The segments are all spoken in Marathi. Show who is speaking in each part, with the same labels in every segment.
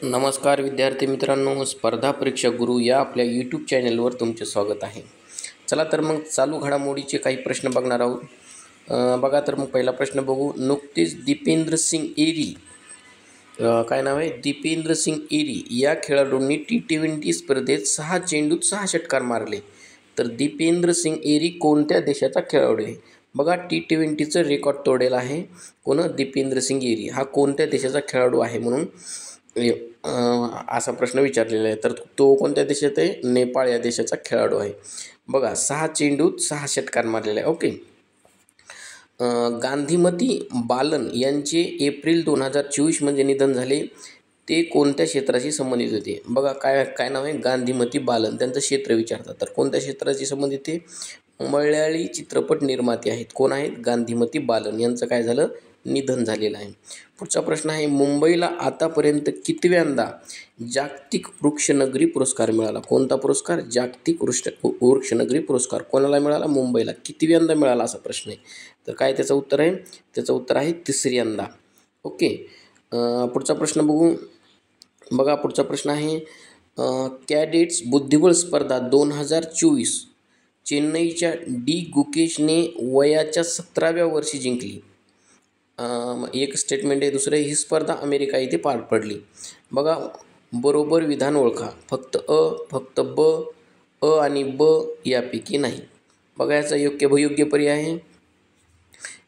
Speaker 1: नमस्कार विद्यार्थी मित्रांनो, स्पर्धा परीक्षा गुरु या आपल्या यूट्यूब चॅनलवर तुमचे स्वागत आहे. चला तर मग चालू घडामोडीचे काही प्रश्न बघणार आहोत. बघा तर मग पहिला प्रश्न बघू. नुकतेच दीपेंद्र सिंग एरी, काय नाव आहे, दीपेंद्र सिंग एरी या खेळाडूंनी T20 स्पर्धेत 6 चेंडूत 6 षटकार मारले. तर दीपेंद्र सिंग एरी कोणत्या देशाचा खेळाडू आहे? बघा, T20चं रेकॉर्ड तोडेल आहे कोण? दीपेंद्र सिंग एरी हा कोणत्या देशाचा खेळाडू आहे म्हणून असा प्रश्न विचारलेला आहे. तर तो कोणत्या देशात आहे? नेपाळ या देशाचा खेळाडू आहे. बघा, 6 चेंडूत 6 षटकार मारलेले आहे. ओके. गांधीमती बालन यांचे एप्रिल 2024 मध्ये निधन झाले. ते कोणत्या क्षेत्राशी संबंधित होते? बघा, काय नाव आहे? गांधीमती बालन. त्यांचं क्षेत्र विचारतात. तर कोणत्या क्षेत्राशी संबंधित ते? मल्याळी चित्रपट निर्माते आहेत. कोण आहेत? गांधीमती बालन. यांचं काय झालं? निधन झालेलं आहे. पुढचा प्रश्न आहे. मुंबईला आतापर्यंत कितव्यांदा जागतिक वृक्षनगरी पुरस्कार मिळाला? कोणता पुरस्कार? जागतिक वृक्षनगरी पुरस्कार कोणाला मिळाला? मुंबईला. कितव्यांदा मिळाला असा प्रश्न आहे. तर काय त्याचं उत्तर आहे? त्याचं उत्तर आहे 3ऱ्यांदा. ओके. पुढचा प्रश्न बघू. बघा, पुढचा प्रश्न आहे. कॅडेट्स बुद्धिबळ स्पर्धा 2024 चेन्नईच्या डी गुकेशने वयाच्या 17व्या वर्षी जिंकली. एक स्टेटमेंट आहे. दुसरं, ही स्पर्धा अमेरिका येथे पार पडली. बघा, बरोबर विधान ओळखा. फक्त फक्त अ आणि ब यापैकी नाही. बघा, याचा योग्य पर्याय आहे.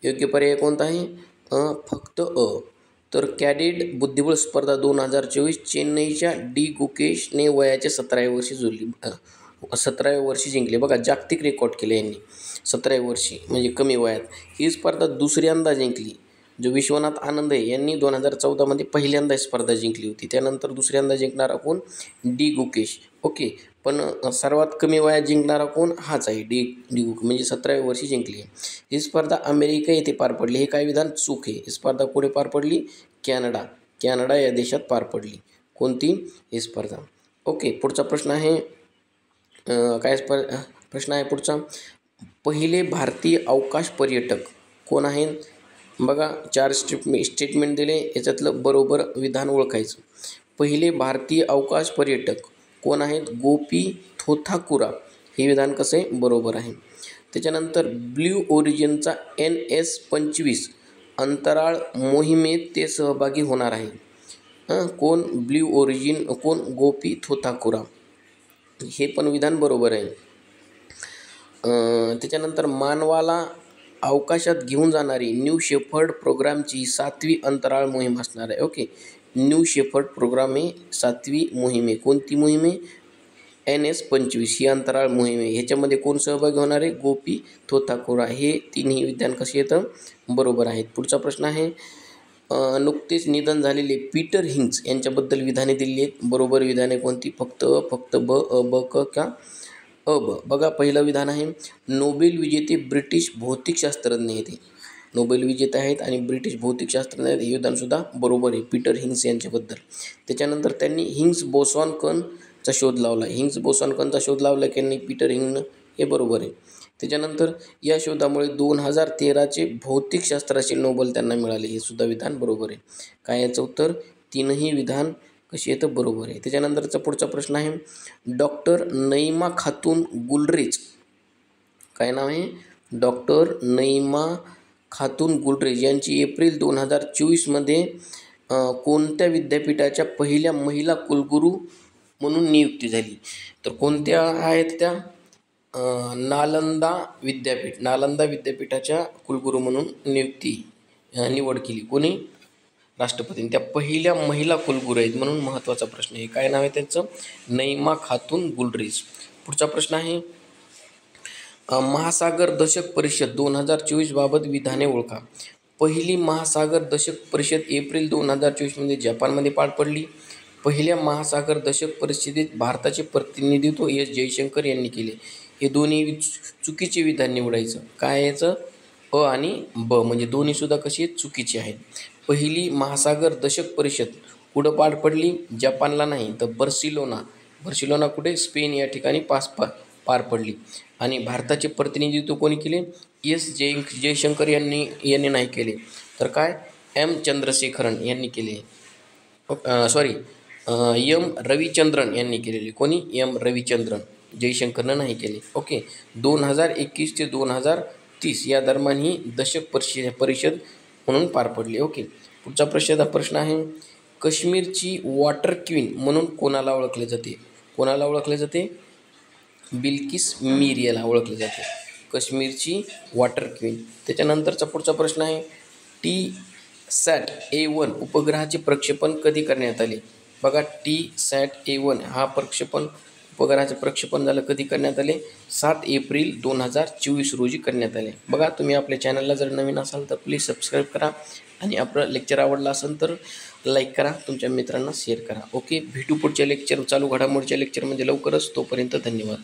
Speaker 1: योग्य पर्याय कोणता आहे? फक्त अ. तर कॅडेट बुद्धिबळ स्पर्धा 2024 चेन्नईच्या डी गुकेशने वयाच्या 17व्या वर्षी जिंकले. बघा, जागतिक रेकॉर्ड केले यांनी 17व्या वर्षी, म्हणजे कमी वयात. ही स्पर्धा दुसऱ्यांदा जिंकली. जो विश्वनाथ आनंद आहे यांनी 2014 मध्ये पहिल्यांदा स्पर्धा जिंकली होती. त्यानंतर दुसऱ्यांदा जिंकणारा कोण? डी गुकेश. ओके. पण सर्वात कमी वयात जिंकणारा कोण? हाच आहे, डी गुकेश, म्हणजे 17व्या वर्षी जिंकली आहे. ही स्पर्धा अमेरिका येथे पार पडली. हे काय विधान चूक आहे. ही स्पर्धा कुठे पार पडली? कॅनडा या देशात पार पडली. कोणती? ही स्पर्धा. ओके. पुढचा प्रश्न आहे. प्रश्न आहे पुढचा. पहिले भारतीय अवकाश पर्यटक कोण आहेत? बघा, 4 स्टेटमेंट दिले. याच्यातलं बरोबर विधान ओळखायचं. पहिले भारतीय अवकाश पर्यटक कोण आहेत? गोपी थोथाकुरा. हे विधान कसं आहे? बरोबर आहे. त्याच्यानंतर ब्ल्यू ओरिजिनचा NS-25 अंतराळ मोहिमेत ते सहभागी होणार आहे. कोण? Blue origin. कोण? गोपी थोथाकुरा. हे पण विधान बरोबर आहे. त्याच्यानंतर मानवाला अवकाशात घेऊन जाणारी न्यू शेफर्ड प्रोग्रामची 7वी अंतराळ मोहीम असणार आहे. ओके. न्यू शेफर्ड प्रोग्राम ही 7वी मोहीम आहे. कोणती मोहीम आहे? NS-25 ही अंतराळ मोहीम आहे. ह्याच्यामध्ये कोण सहभागी होणार आहे? गोपी थोथाकुरा. हे तिन्ही विधान कसे येतं? बरोबर आहेत. पुढचा प्रश्न आहे. नुकतेच निधन झालेले पीटर हिंग्स यांच्याबद्दल विधाने दिली आहेत. बरोबर विधाने कोणती? फक्त ब, अ, ब, क का ब. बघा, पहिलं विधान आहे. नोबेल विजेते ब्रिटिश भौतिकशास्त्रज्ञ आहेत. नोबेल विजेते आहेत आणि ब्रिटिश भौतिकशास्त्रज्ञ आहेत. हे विधानसुद्धा बरोबर आहे पीटर हिंग्स यांच्याबद्दल. त्याच्यानंतर त्यांनी हिग्स बोसॉन कणचा शोध लावला. हिग्स बोसॉन कणचा शोध लावला की नाही पीटर हिंगनं? हे बरोबर आहे. त्याच्यानंतर या शोधामुळे 2013चे भौतिकशास्त्राचे नोबेल त्यांना मिळाले. हे सुद्धा विधान बरोबर आहे. काय याचं उत्तर? तीनही विधान कशी येतं? बरोबर आहे. त्याच्यानंतरचा पुढचा प्रश्न आहे. डॉक्टर नईमा खातून गुलरेज. काय नाव आहे? डॉक्टर नईमा खातून गुलरेज यांची एप्रिल 2024 मध्ये कोणत्या विद्यापीठाच्या पहिल्या महिला कुलगुरू म्हणून नियुक्ती झाली? तर कोणत्या आहेत त्या? नालंदा विद्यापीठाच्या कुलगुरू म्हणून निवड केली. कोणी? राष्ट्रपतींनी. त्या पहिल्या महिला कुलगुरू आहेत म्हणून महत्त्वाचा प्रश्न आहे. काय नाव आहे त्यांचं? नईमा खातून गुलरेज. पुढचा प्रश्न आहे. महासागर दशक परिषद 2024 बाबत विधाने ओळखा. पहिली महासागर दशक परिषद एप्रिल 2024 मध्ये जपानमध्ये पार पडली. पहिल्या महासागर दशक परिषदेत भारताचे प्रतिनिधित्व S जयशंकर यांनी केले. हे दोन्ही चुकीचे विधान निवडायचं. काय याचं? अ आणि ब, म्हणजे दोन्ही सुद्धा कशी आहेत? चुकीचे आहेत. पहिली महासागर दशक परिषद कुठं पार पडली? जपानला नाही तर बर्सिलोना कुठे? स्पेन या ठिकाणी पार पडली. आणि भारताचे प्रतिनिधित्व कोणी केले? S जयशंकर यांनी नाही केले. तर काय? M चंद्रशेखरन यांनी केले. एम रविचंद्रन यांनी केलेली. कोणी? एम रविचंद्रन, जयशंकरनं नाही केली. ओके. 2021 ते 2030 या दरम्यान ही दशक परिषद म्हणून पार पडली. ओके. पुढचा प्रश्न आहे, काश्मीरची वॉटर क्वीन म्हणून कोणाला ओळखले जाते? कोणाला ओळखले जाते? बिल्किस मीर याला ओळखले जाते, काश्मीरची वॉटर क्वीन. त्याच्यानंतरचा पुढचा प्रश्न आहे, TSAT-A1 उपग्रहाचे प्रक्षेपण कधी करण्यात आले? बघा, TSAT-A1 हा उपग्रहाचे प्रक्षेपण झालं कधी करण्यात आले? 7 एप्रिल 2024 रोजी करण्यात आले. बघा, तुम्ही आपल्या चॅनलला जर नवीन असाल तर प्लीज सबस्क्राईब करा आणि आपलं लेक्चर आवडलं असेल तर लाईक करा, तुमच्या मित्रांना शेअर करा. ओके. भेटू पुढच्या लेक्चर, चालू घडामोडीच्या लेक्चरमध्ये लवकरच. तोपर्यंत धन्यवाद.